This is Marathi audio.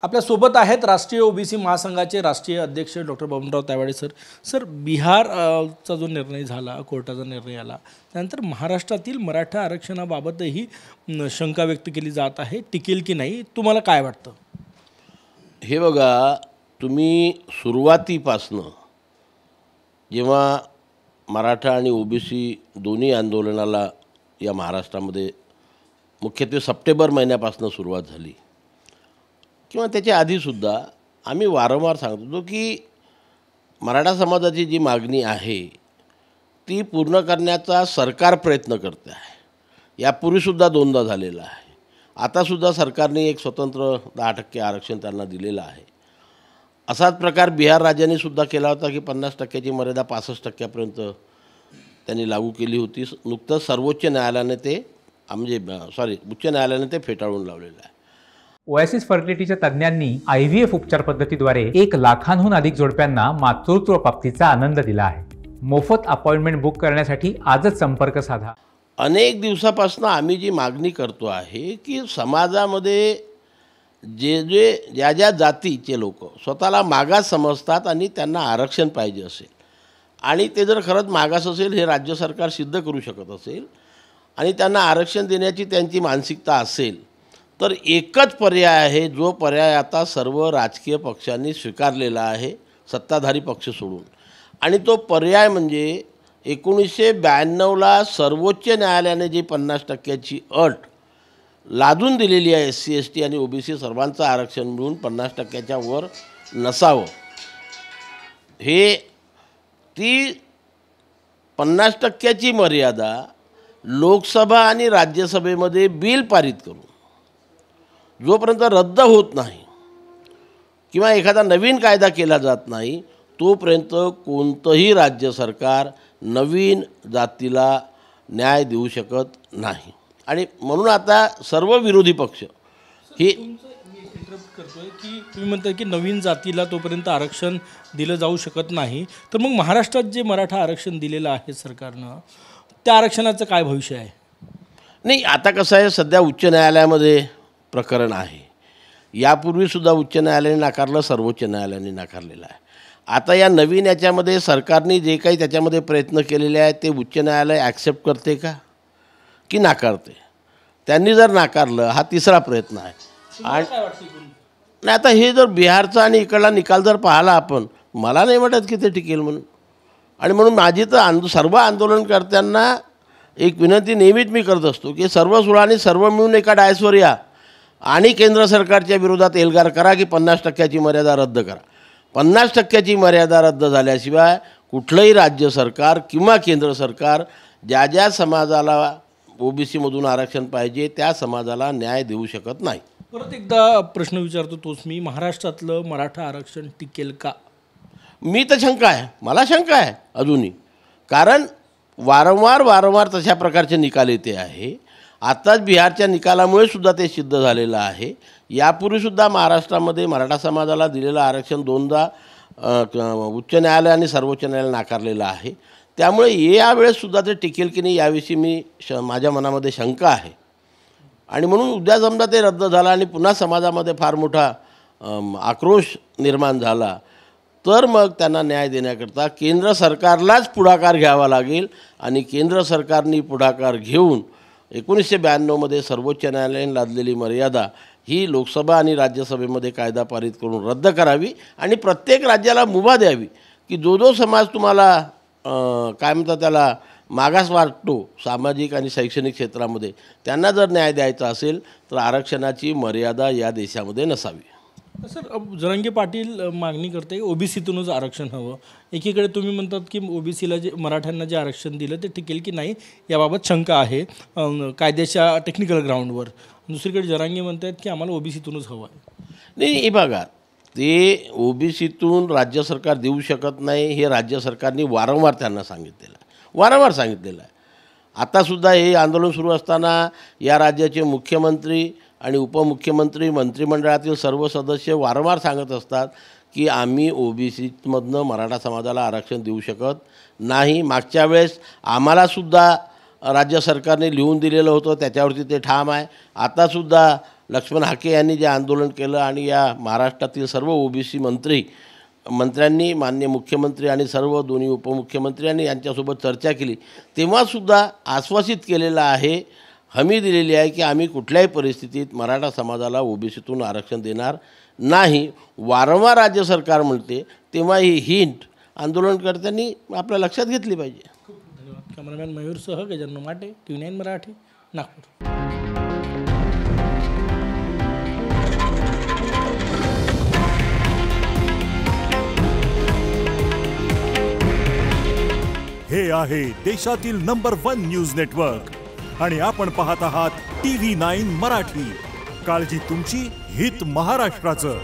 आपल्या सोबत आहेत राष्ट्रीय ओबीसी महासंघाचे राष्ट्रीय अध्यक्ष doctor Babanrao Taywade sir. Sir, Bihar चा जो निर्णय झाला, कोर्टाचा निर्णय आला, त्यानंतर महाराष्ट्रातील मराठा आरक्षणाबाबतही शंका व्यक्त केली जात आहे, टिकेल की नाही, तुम्हाला काय वाटतं? हे बघा, तुम्ही सुरुवातीपासनं जेव्हा मराठा आणि ओबीसी दोन्ही आंदोलनाला या महाराष्ट्रामध्ये मुख्यत्वे सप्टेंबर महिन्यापासून सुरुवात झाली किंवा त्याच्या आधीसुद्धा आम्ही वारंवार सांगत होतो की मराठा समाजाची जी मागणी आहे ती पूर्ण करण्याचा सरकार प्रयत्न करते आहे. यापूर्वीसुद्धा दोनदा झालेला आहे. आतासुद्धा सरकारने एक स्वतंत्र 10% आरक्षण त्यांना दिलेलं आहे. असाच प्रकार बिहार राज्याने सुद्धा केला होता की 50%ची मर्यादा 65%पर्यंत त्यांनी लागू केली होती. नुकतंच सर्वोच्च न्यायालयाने ते उच्च न्यायालयाने ते फेटाळून लावलेलं आहे. ओएसिस फर्टिलिटीच्या तज्ज्ञांनी IVF उपचार पद्धतीद्वारे 1 लाखांहून अधिक जोडप्यांना मातृत्व प्राप्तीचा आनंद दिला आहे. मोफत अपॉइंटमेंट बुक करण्यासाठी आजच संपर्क साधा. अनेक दिवसापासून आम्ही जी मागणी करतो आहे की समाजामध्ये ज्या जातीचे लोक स्वतःला मागास समजतात आणि त्यांना आरक्षण पाहिजे असेल आणि ते जर खरंच मागास असेल हे राज्य सरकार सिद्ध करू शकत असेल आणि त्यांना आरक्षण देण्याची त्यांची मानसिकता असेल तर एकच पर्याय आहे, जो पर्याय आता सर्व राजकीय पक्षांनी स्वीकारलेला आहे, सत्ताधारी पक्ष सोडून. आणि तो पर्याय म्हणजे 1992ला सर्वोच्च न्यायालयाने जी 50%ची अट लादून दिलेली आहे, SC ST आणि OBC सर्वांचं आरक्षण मिळून 50%च्या वर नसावं. ती 50%ची मर्यादा लोकसभा आणि राज्यसभेमध्ये बिल पारित करून जोपर्यंत रद्द होत नाही किंवा एखादा नवीन कायदा केला जात नाही तोपर्यंत कोणतंही राज्य सरकार नवीन जातीला न्याय देऊ शकत नाही. आणि म्हणून आता सर्व विरोधी पक्ष हे इंटरप्ट करतोय की तुम्ही म्हणताय की नवीन जातीला तोपर्यंत आरक्षण दिलं जाऊ शकत नाही, तर मग महाराष्ट्रात जे मराठा आरक्षण दिलेलं आहे सरकारनं, त्या आरक्षणाचं काय भविष्य आहे? नाही, आता कसं आहे, सध्या उच्च न्यायालयामध्ये प्रकरण आहे. यापूर्वीसुद्धा उच्च न्यायालयाने नाकारलं, सर्वोच्च न्यायालयाने नाकारलेलं आहे. आता या नवीन याच्यामध्ये सरकारने जे काही त्याच्यामध्ये प्रयत्न केलेले आहेत ते उच्च न्यायालय ॲक्सेप्ट करते का की नाकारते? त्यांनी जर नाकारलं, हा तिसरा प्रयत्न आहे. आणि नाही, आता हे जर बिहारचा आणि इकडला निकाल जर पाहिला आपण, मला नाही वाटत की ते टिकेल म्हणून. आणि म्हणून माझी तर सर्व आंदोलनकर्त्यांना एक विनंती नेहमीच मी करत असतो की सर्व सुळाने सर्व मिळून एका डायसवर या आणि केंद्र सरकारच्या विरोधात एल्गार करा की 50%ची मर्यादा रद्द करा. 50%ची मर्यादा रद्द झाल्याशिवाय कुठलंही राज्य सरकार किंवा केंद्र सरकार ज्या समाजाला OBCमधून आरक्षण पाहिजे त्या समाजाला न्याय देऊ शकत नाही. परत एकदा प्रश्न विचारतो तोच मी, महाराष्ट्रातलं मराठा आरक्षण टिकेल का? मी तर शंका आहे, मला शंका आहे अजूनही. कारण वारंवार तशा प्रकारचे निकाल येते आहे. आताच बिहारच्या निकालामुळे सुद्धा ते सिद्ध झालेलं आहे. यापूर्वीसुद्धा महाराष्ट्रामध्ये मराठा समाजाला दिलेलं आरक्षण दोनदा उच्च न्यायालय आणि सर्वोच्च न्यायालय नाकारलेलं आहे. त्यामुळे यावेळेससुद्धा ते टिकेल की नाही याविषयी माझ्या मनामध्ये शंका आहे. आणि म्हणून उद्या समजा ते रद्द झालं आणि पुन्हा समाजामध्ये फार मोठा आक्रोश निर्माण झाला तर मग त्यांना न्याय देण्याकरता केंद्र सरकारलाच पुढाकार घ्यावा लागेल. आणि केंद्र सरकारने पुढाकार घेऊन 1992मध्ये सर्वोच्च न्यायालयाने लादलेली मर्यादा ही लोकसभा आणि राज्यसभेमध्ये कायदा पारित करून रद्द करावी आणि प्रत्येक राज्याला मुभा द्यावी की जो समाज तुम्हाला काय म्हणतात त्याला मागास वाटतो सामाजिक आणि शैक्षणिक क्षेत्रामध्ये, त्यांना जर न्याय द्यायचा असेल तर आरक्षणाची मर्यादा या देशामध्ये नसावी. सर, जरांगे पाटील मागणी करते OBCतूनच आरक्षण हवं. एकीकडे तुम्ही म्हणतात की OBCला जे मराठ्यांना जे आरक्षण दिलं ते टिकेल की नाही याबाबत शंका आहे कायद्याच्या टेक्निकल ग्राउंडवर. दुसरीकडे जरांगे म्हणतात की आम्हाला OBCतूनच हवं आहे. नाही, हे बघा, ते OBCतून राज्य सरकार देऊ शकत नाही हे राज्य सरकारने वारंवार त्यांना सांगितलेलं आहे. आतासुद्धा हे आंदोलन सुरू असताना या राज्याचे मुख्यमंत्री आणि उपमुख्यमंत्री, मंत्रिमंडळातील सर्व सदस्य वारंवार सांगत असतात की आम्ही OBCमधनं मराठा समाजाला आरक्षण देऊ शकत नाही. मागच्या वेळेस आम्हालासुद्धा राज्य सरकारने लिहून दिलेलं होतं, त्याच्यावरती ते ठाम आहे. आतासुद्धा लक्ष्मण हाके यांनी जे आंदोलन केलं आणि या महाराष्ट्रातील सर्व ओबीसी मंत्र्यांनी माननीय मुख्यमंत्री आणि सर्व दोन्ही उपमुख्यमंत्री यांनी यांच्यासोबत चर्चा केली, तेव्हासुद्धा आश्वासित केलेलं आहे, हमी दिलेली आहे की आम्ही कुठल्याही परिस्थितीत मराठा समाजाला ओबीसीतून आरक्षण देणार नाही. वारंवार राज्य सरकार म्हणते तेव्हा ही हिंट आंदोलनकर्त्यांनी आपल्या लक्षात घेतली पाहिजे. खूप धन्यवाद. कॅमेरामॅन मयूरसह गजानन माटे, TV9 मराठी, नागपूर. हे आहे देशातील नंबर 1 न्यूज नेटवर्क आणि आपण पाहत आहात TV9 मराठी. काळजी तुमची, हित महाराष्ट्राचं.